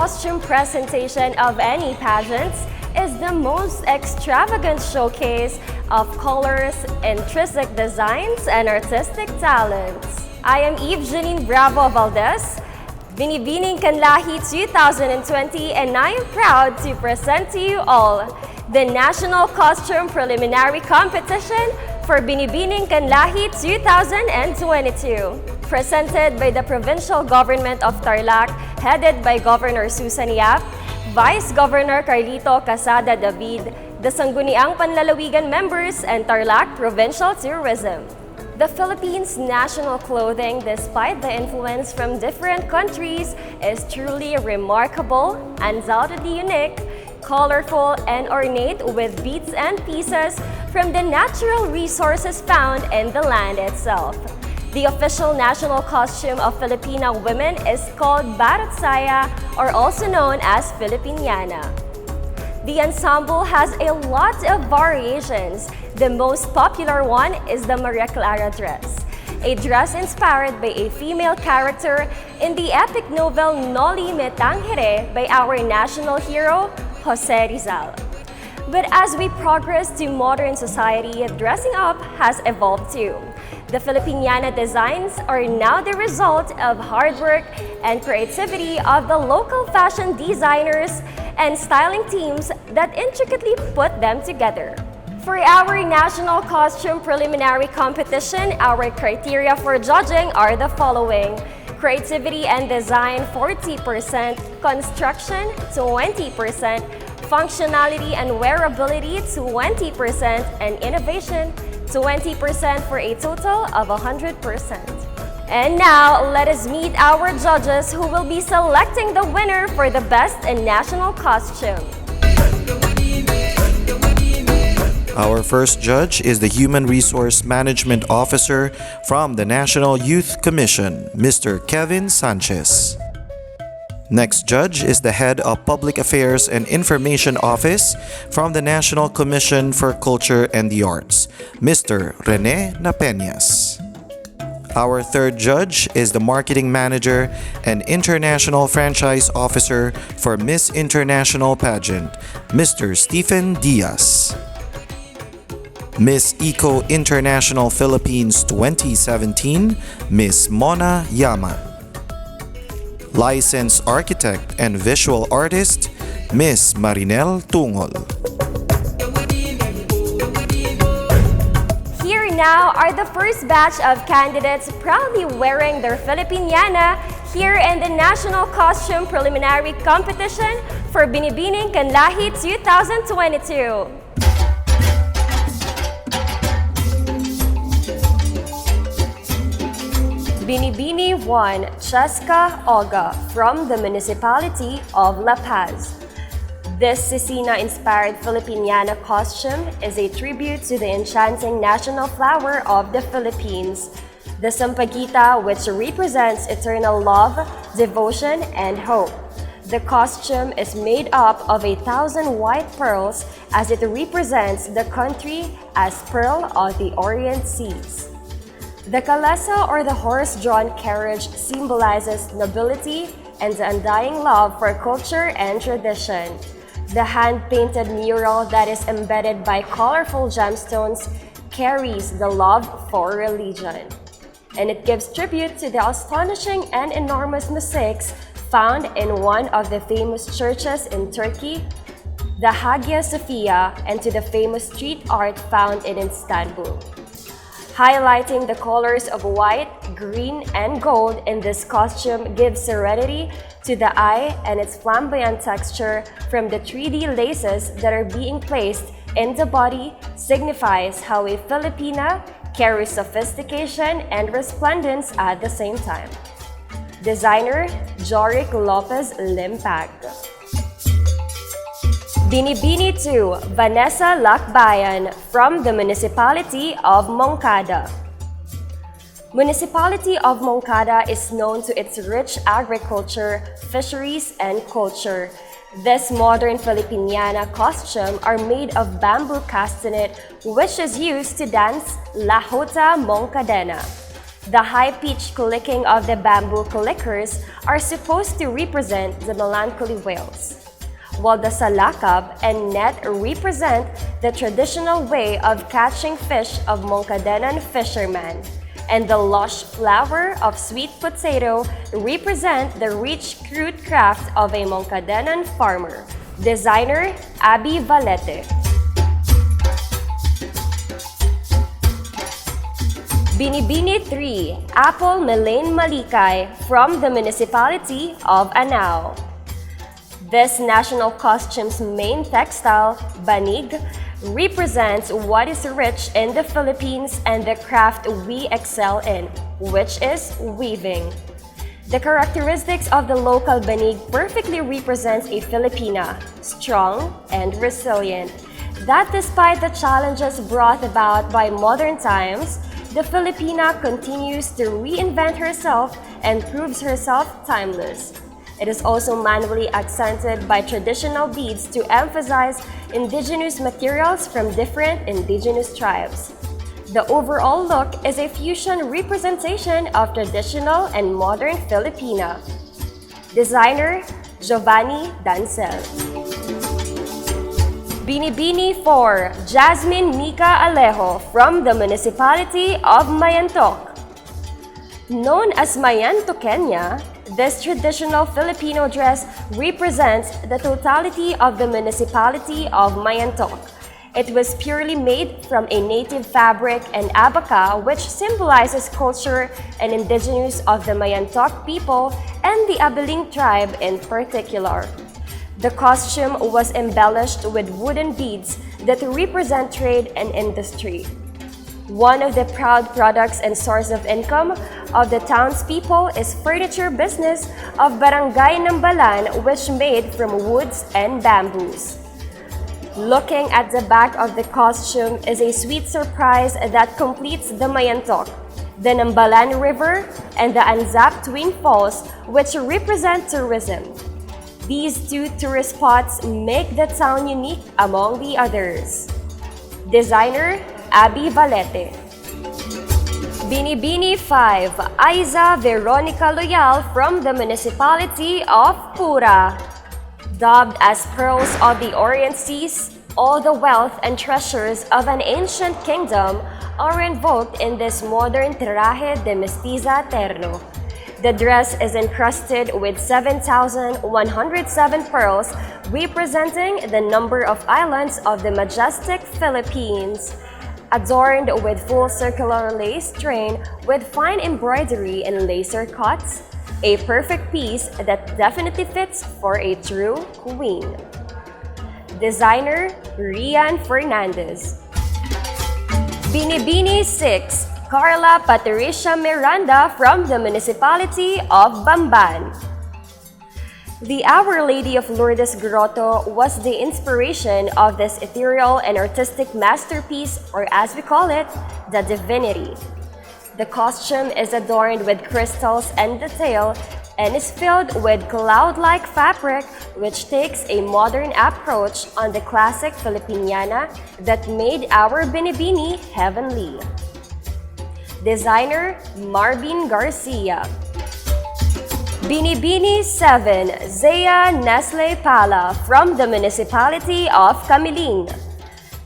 costume presentation of any pageants is the most extravagant showcase of colors, intrinsic designs, and artistic talents. I am Eve Bravo Valdez, Binibining Kanlahi 2020, and I am proud to present to you all the National Costume Preliminary Competition for Binibining Kanlahi 2022, presented by the Provincial Government of Tarlac, headed by Governor Susan Yap, Vice Governor Carlito, Casada, David, the Sangguniang Panglalawigan members, and Tarlac Provincial Tourism. The Philippines' national clothing, despite the influence from different countries, is truly remarkable, undoubtedly unique, colorful, and ornate with bits and pieces from the natural resources found in the land itself. The official national costume of Filipino women is called 𝗪𝗪𝗧𝗖𝗛, or also known as Filipiniana. The ensemble has a lot of variations. The most popular one is the Maria Clara dress, a dress inspired by a female character in the epic novel Noli Me Tangere by our national hero, Jose Rizal. But as we progress to modern society, dressing up has evolved too. The Filipiniana designs are now the result of hard work and creativity of the local fashion designers and styling teams that intricately put them together. For our National Costume Preliminary Competition, our criteria for judging are the following: creativity and design 40%, construction 20%, functionality and wearability 20%, and innovation 20%, for a total of 100%. And now, let us meet our judges who will be selecting the winner for the best in national costume. Our first judge is the Human Resource Management Officer from the National Youth Commission, Mr. Kevin Sanchez. Next judge is the Head of Public Affairs and Information Office from the National Commission for Culture and the Arts, Mr. Rene Napeñas. Our third judge is the Marketing Manager and International Franchise Officer for Miss International Pageant, Mr. Stephen Diaz. Miss Eco International Philippines 2017, Miss Mona Yaman. Licensed Architect and Visual Artist, Miss Marinel Tungol. Here now are the first batch of candidates proudly wearing their Filipiniana here in the National Costume Preliminary Competition for Binibining Kanlahi 2022. Binibini 1, Cheska Olga from the municipality of La Paz. This Cecina-inspired Filipiniana costume is a tribute to the enchanting national flower of the Philippines, the sampaguita, which represents eternal love, devotion, and hope. The costume is made up of 1,000 white pearls as it represents the country as Pearl of the Orient Seas. The kalesa, or the horse-drawn carriage, symbolizes nobility and the undying love for culture and tradition. The hand-painted mural that is embedded by colorful gemstones carries the love for religion, and it gives tribute to the astonishing and enormous mosaics found in one of the famous churches in Turkey, the Hagia Sophia, and to the famous street art found in Istanbul. Highlighting the colors of white, green, and gold in this costume gives serenity to the eye, and its flamboyant texture from the 3D laces that are being placed in the body signifies how a Filipina carries sophistication and resplendence at the same time. Designer Joric Lopez Limpag. Binibini 2, Vanessa Lacbayan from the municipality of Moncada. Municipality of Moncada is known to its rich agriculture, fisheries, and culture. This modern Filipiniana costume are made of bamboo castanet, which is used to dance La Jota Moncadena. The high-pitched clicking of the bamboo clickers are supposed to represent the melancholy whales, while the salakab and net represent the traditional way of catching fish of Mongkadenan fishermen, and the lush flower of sweet potato represent the rich crude craft of a Mongkadenan farmer. Designer 𝗪𝗪𝗪𝗪. Binibining 3 Apple Melane Malikay from the municipality of Anao. This national costume's main textile, banig, represents what is rich in the Philippines and the craft we excel in, which is weaving. The characteristics of the local banig perfectly represents a Filipina, strong and resilient, that despite the challenges brought about by modern times, the Filipina continues to reinvent herself and proves herself timeless. It is also manually accented by traditional beads to emphasize indigenous materials from different indigenous tribes. The overall look is a fusion representation of traditional and modern Filipina. Designer Giovanni Dancel. Binibining 4 Jasmine Nika Alejo from the municipality of Mayantok. Known as Mayantoqueña, this traditional Filipino dress represents the totality of the municipality of Mayantok. It was purely made from a native fabric and abaca, which symbolizes culture and indigenous of the Mayantok people and the Abiling tribe in particular. The costume was embellished with wooden beads that represent trade and industry. One of the proud products and source of income of the townspeople is furniture business of Barangay Nambalan, which made from woods and bamboos. Looking at the back of the costume is a sweet surprise that completes the Mayantok, the Nambalan River, and the Anzap Twin Falls, which represent tourism. These two tourist spots make the town unique among the others. Designer 𝗪𝗪𝗪𝗪. Binibining 5 Aiza Veronica Loyal from the municipality of Pura. Dubbed as Pearls of the Orient Seas, all the wealth and treasures of an ancient kingdom are invoked in this modern traje de mestiza terno. The dress is encrusted with 7,107 pearls, representing the number of islands of the majestic Philippines. Adorned with full circular lace train with fine embroidery and laser cuts, a perfect piece that definitely fits for a true queen. Designer Rian Fernandez. Binibining 6 Carla Patricia Miranda from the municipality of Bamban. The Our Lady of Lourdes Grotto was the inspiration of this ethereal and artistic masterpiece, or as we call it, the divinity. The costume is adorned with crystals and detail and is filled with cloud-like fabric, which takes a modern approach on the classic Filipiniana that made our Binibini heavenly. Designer Marvin Garcia. Binibining 7 Zea Nestle Pala from the municipality of Camiling.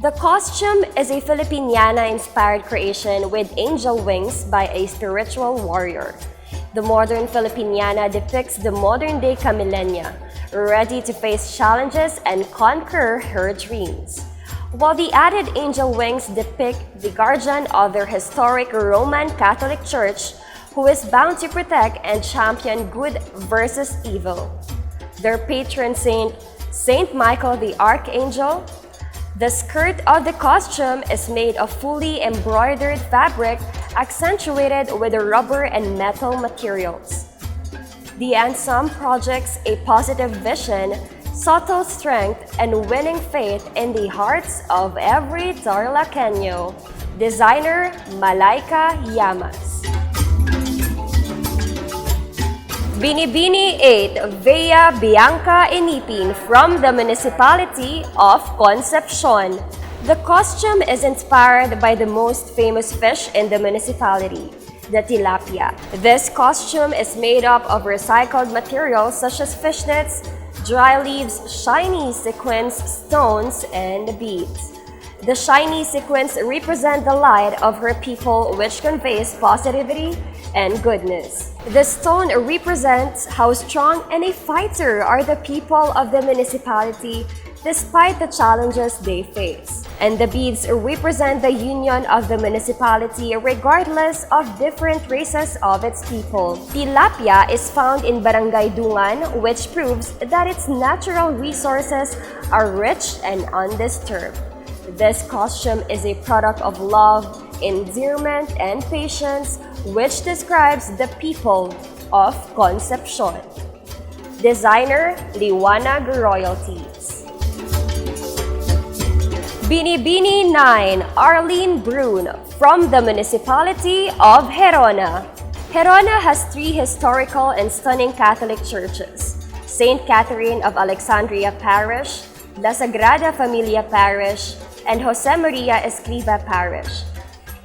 The costume is a Filipiniana-inspired creation with angel wings by a spiritual warrior. The modern Filipiniana depicts the modern-day Camilenia, ready to face challenges and conquer her dreams, while the added angel wings depict the guardian of their historic Roman Catholic Church, who is bound to protect and champion good versus evil. Their patron saint, Saint Michael the Archangel. The skirt of the costume is made of fully embroidered fabric accentuated with rubber and metal materials. The ensemble projects a positive vision, subtle strength, and winning faith in the hearts of every Tarlaceño. Designer Malaika Llamas. Binibining 8 Vea Bianca Inipin from the municipality of Concepcion. The costume is inspired by the most famous fish in the municipality, the tilapia. This costume is made up of recycled materials such as fishnets, dry leaves, shiny sequins, stones, and beads. The shiny sequins represent the light of her people, which conveys positivity and goodness. The stone represents how strong and a fighter are the people of the municipality despite the challenges they face. And the beads represent the union of the municipality regardless of different races of its people. Tilapia is found in Barangay Dungan, which proves that its natural resources are rich and undisturbed. This costume is a product of love, endearment, and patience, which describes the people of Concepcion. Designer, Liwanag Royalties. Binibining 9, Arlene Brun, from the municipality of Gerona. Gerona has 3 historical and stunning Catholic churches: St. Catherine of Alexandria Parish, La Sagrada Familia Parish, and Jose Maria Escriva Parish.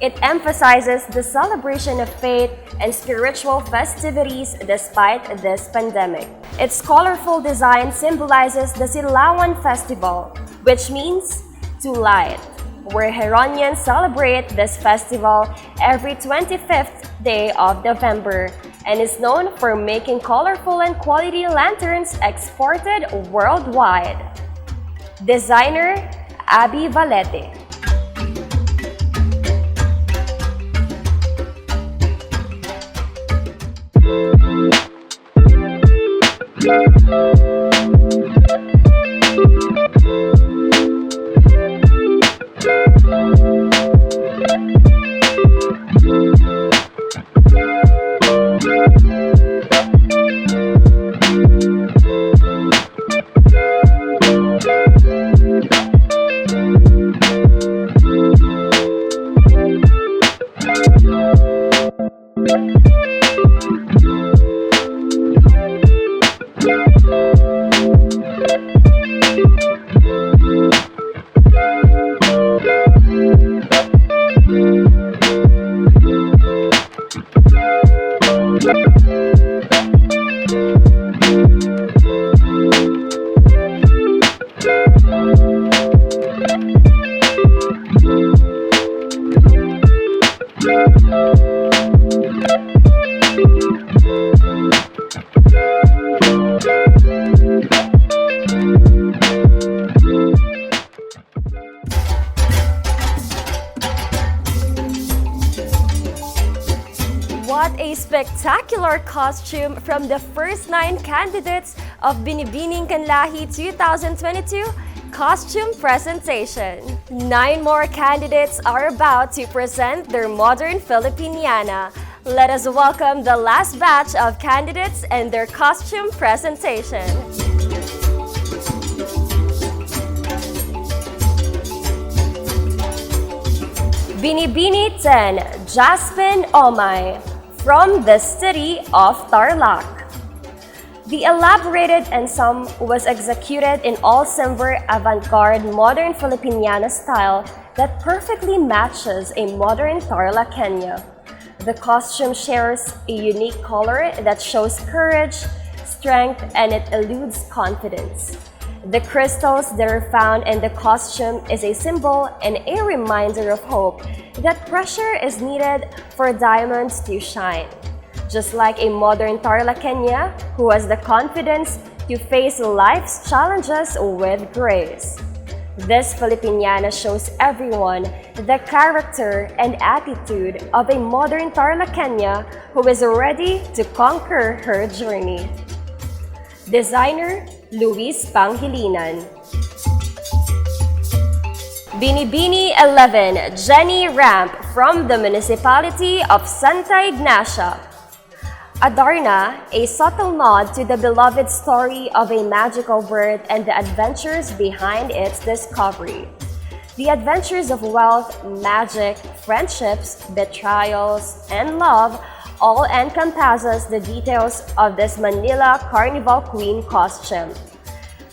It emphasizes the celebration of faith and spiritual festivities despite this pandemic. Its colorful design symbolizes the Silawan Festival, which means to light, where Geronians celebrate this festival every 25th day of November and is known for making colorful and quality lanterns exported worldwide. Designer, Abby Valete. What a spectacular costume from the first 9 candidates of Binibining Kanlahi 2022 costume presentation. 9 more candidates are about to present their modern Filipiniana. Let us welcome the last batch of candidates and their costume presentation. Binibini 10, Jasmine Omay, from the city of Tarlac. The elaborated ensemble was executed in all-silver avant-garde modern Filipiniana style that perfectly matches a modern Tarlaqueña. The costume shares a unique color that shows courage, strength, and it eludes confidence. The crystals that are found in the costume is a symbol and a reminder of hope that pressure is needed for diamonds to shine. Just like a modern Tarlaqueña who has the confidence to face life's challenges with grace. This Filipiniana shows everyone the character and attitude of a modern Tarlaqueña who is ready to conquer her journey. Designer, Luis Panghilinan. Binibini 11, Jenny Ramp, from the municipality of Santa Ignacia. Adarna, a subtle nod to the beloved story of a magical bird and the adventures behind its discovery. The adventures of wealth, magic, friendships, betrayals, and love all encompasses the details of this Manila Carnival Queen costume.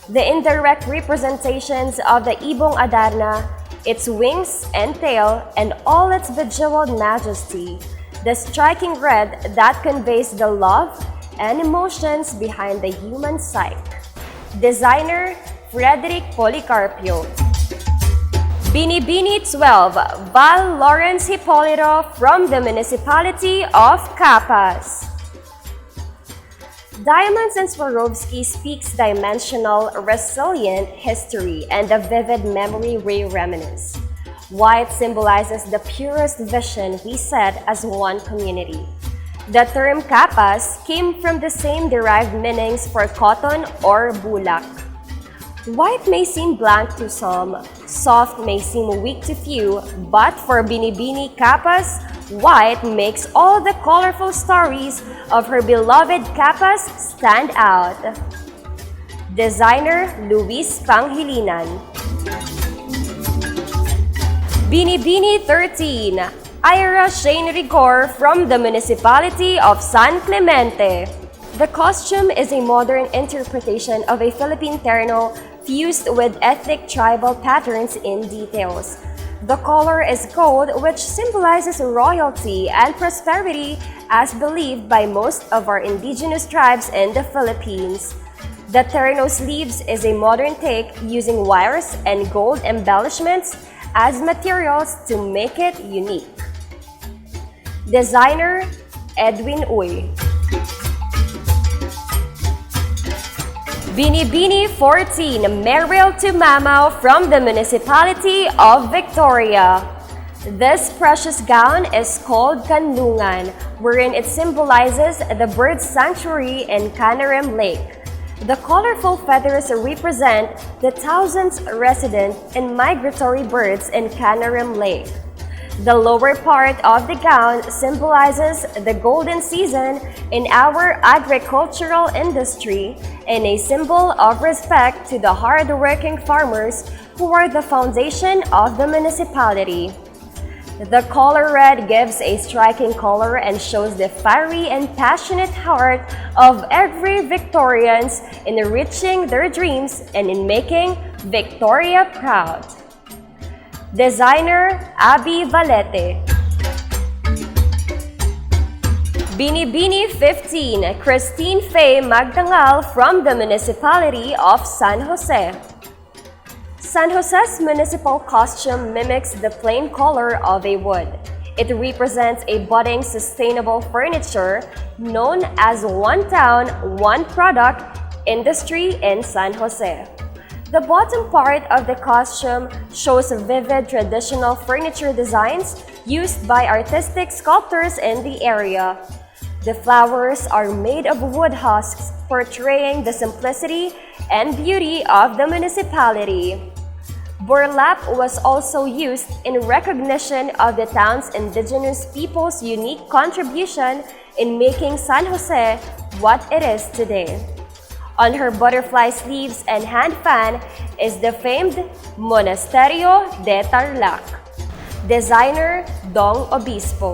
The indirect representations of the Ibong Adarna, its wings and tail, and all its bejeweled majesty the striking red that conveys the love and emotions behind the human psyche. Designer Frederick Policarpio. Binibining 12, Val Lawrence Hipolito from the municipality of Capas. Diamonds and Swarovski speaks dimensional, resilient history and a vivid memory we reminisce. White symbolizes the purest vision we set as one community. The term Capas came from the same derived meanings for cotton or bulak. White may seem blank to some, soft may seem weak to few, but for Binibining Capas, white makes all the colorful stories of her beloved Capas stand out. Designer Luis Panghilinan. Binibining 13, Ira Shane Rigor from the municipality of San Clemente. The costume is a modern interpretation of a Philippine terno fused with ethnic tribal patterns in details. The color is gold, which symbolizes royalty and prosperity as believed by most of our indigenous tribes in the Philippines. The terno sleeves is a modern take using wires and gold embellishments as materials to make it unique. Designer Edwin Uy. Binibining 14, Merrill to Mamau from the municipality of Victoria. This precious gown is called Kanlungan, wherein it symbolizes the bird sanctuary in Canarem Lake. The colorful feathers represent the thousands resident and migratory birds in Canarem Lake. The lower part of the gown symbolizes the golden season in our agricultural industry and a symbol of respect to the hard-working farmers who are the foundation of the municipality. The color red gives a striking color and shows the fiery and passionate heart of every Victorians in reaching their dreams and in making Victoria proud. Designer Abby Valete. Binibining 15, Christine Faye Magdangal from the municipality of San Jose. San Jose's municipal costume mimics the plain color of a wood. It represents a budding sustainable furniture known as One Town, One Product industry in San Jose. The bottom part of the costume shows vivid traditional furniture designs used by artistic sculptors in the area. The flowers are made of wood husks, portraying the simplicity and beauty of the municipality. Burlap was also used in recognition of the town's indigenous people's unique contribution in making San Jose what it is today. On her butterfly sleeves and hand fan is the famed Monasterio de Tarlac. Designer Dong Obispo.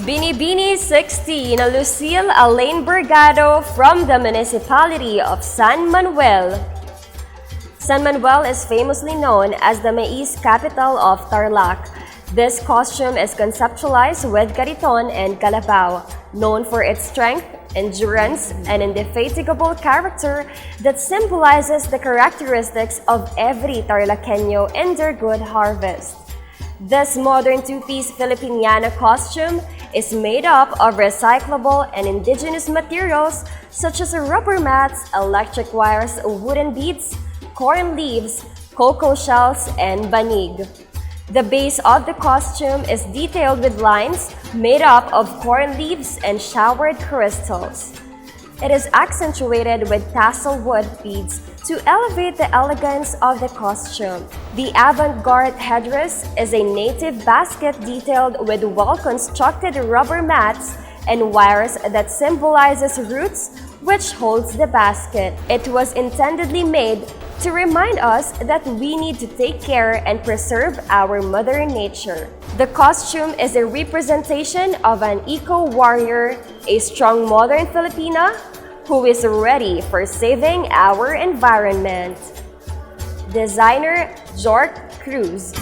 Binibining 16, Lucille Alain Bergado from the municipality of San Manuel. San Manuel is famously known as the maize capital of Tarlac. This costume is conceptualized with Cariton and Calabao, known for its strength, endurance, and indefatigable character that symbolizes the characteristics of every Tarlaceño in their good harvest. This modern two-piece Filipiniana costume is made up of recyclable and indigenous materials such as rubber mats, electric wires, wooden beads, corn leaves, cocoa shells, and banig. The base of the costume is detailed with lines made up of corn leaves and showered crystals. It is accentuated with tassel wood beads to elevate the elegance of the costume. The avant-garde headdress is a native basket detailed with well-constructed rubber mats and wires that symbolizes roots which holds the basket. It was intendedly made to remind us that we need to take care and preserve our Mother Nature. The costume is a representation of an eco-warrior, a strong modern Filipina who is ready for saving our environment. Designer Jork Cruz.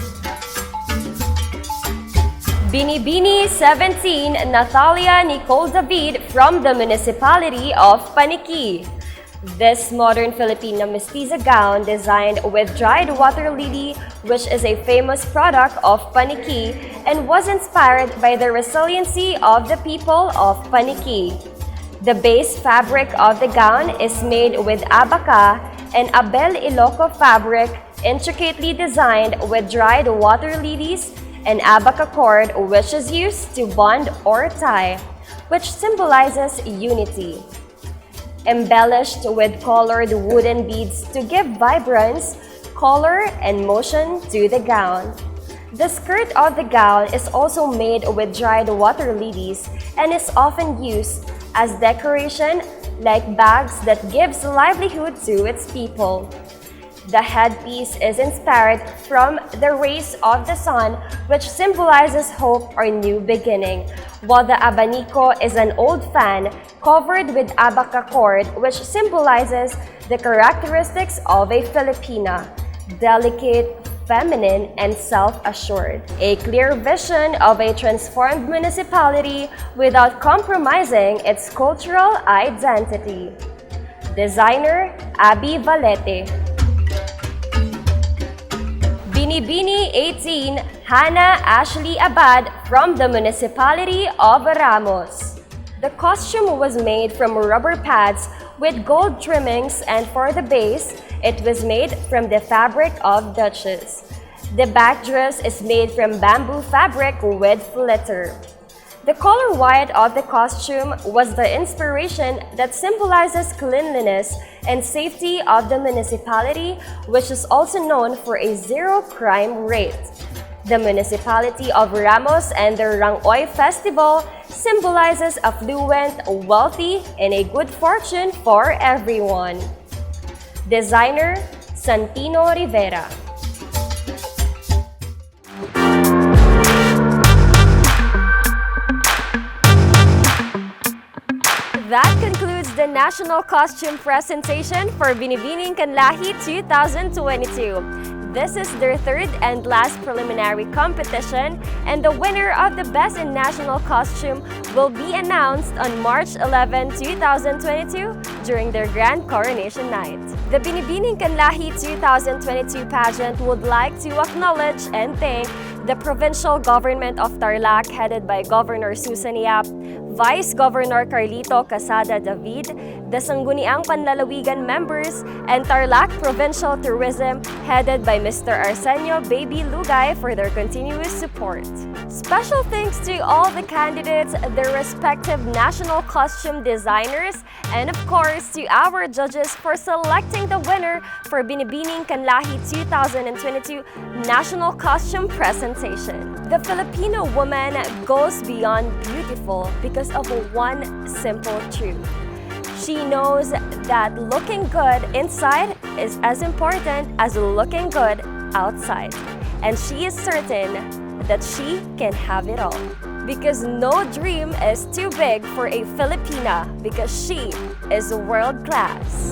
Binibining 17 Natalia Nicole David from the municipality of Paniki. This modern Filipino mestiza gown designed with dried water lily, which is a famous product of Paniki and was inspired by the resiliency of the people of Paniki. The base fabric of the gown is made with abaca and abel iloco fabric intricately designed with dried water lilies and abaca cord, which is used to bond or tie, which symbolizes unity. Embellished with colored wooden beads to give vibrance, color, and motion to the gown. The skirt of the gown is also made with dried water lilies and is often used as decoration like bags that gives livelihood to its people. The headpiece is inspired from the rays of the sun, which symbolizes hope or new beginning, while the abanico is an old fan covered with abaca cord, which symbolizes the characteristics of a Filipina: delicate, feminine, and self-assured. A clear vision of a transformed municipality without compromising its cultural identity. Designer Abby Valete. Binibining 18 Hannah Ashley Abad from the municipality of Ramos. The costume was made from rubber pads with gold trimmings, and for the base, it was made from the fabric of Duchess. The back dress is made from bamboo fabric with flitter. The color white of the costume was the inspiration that symbolizes cleanliness and safety of the municipality, which is also known for a zero-crime rate. The municipality of Ramos and the Rangoy Festival symbolizes affluent, wealthy, and a good fortune for everyone. Designer Santino Rivera. That concludes the national costume presentation for Binibining Kanlahi 2022. This is their third and last preliminary competition, and the winner of the Best in National Costume will be announced on March 11, 2022 during their Grand Coronation Night. The Binibining Kanlahi 2022 pageant would like to acknowledge and thank the Provincial Government of Tarlac, headed by Governor Susan Yap, Vice Governor Carlito Casada David, the Sangguniang Panglalawigan members, and Tarlac Provincial Tourism, headed by Mr. Arsenio Baby Lugay, for their continuous support. Special thanks to all the candidates, their respective national costume designers, and of course to our judges for selecting the winner for Binibining Kanlahi 2022 National Costume Presentation. The Filipino woman goes beyond beautiful because of one simple truth. She knows that looking good inside is as important as looking good outside. And she is certain that she can have it all. Because no dream is too big for a Filipina, because she is world class.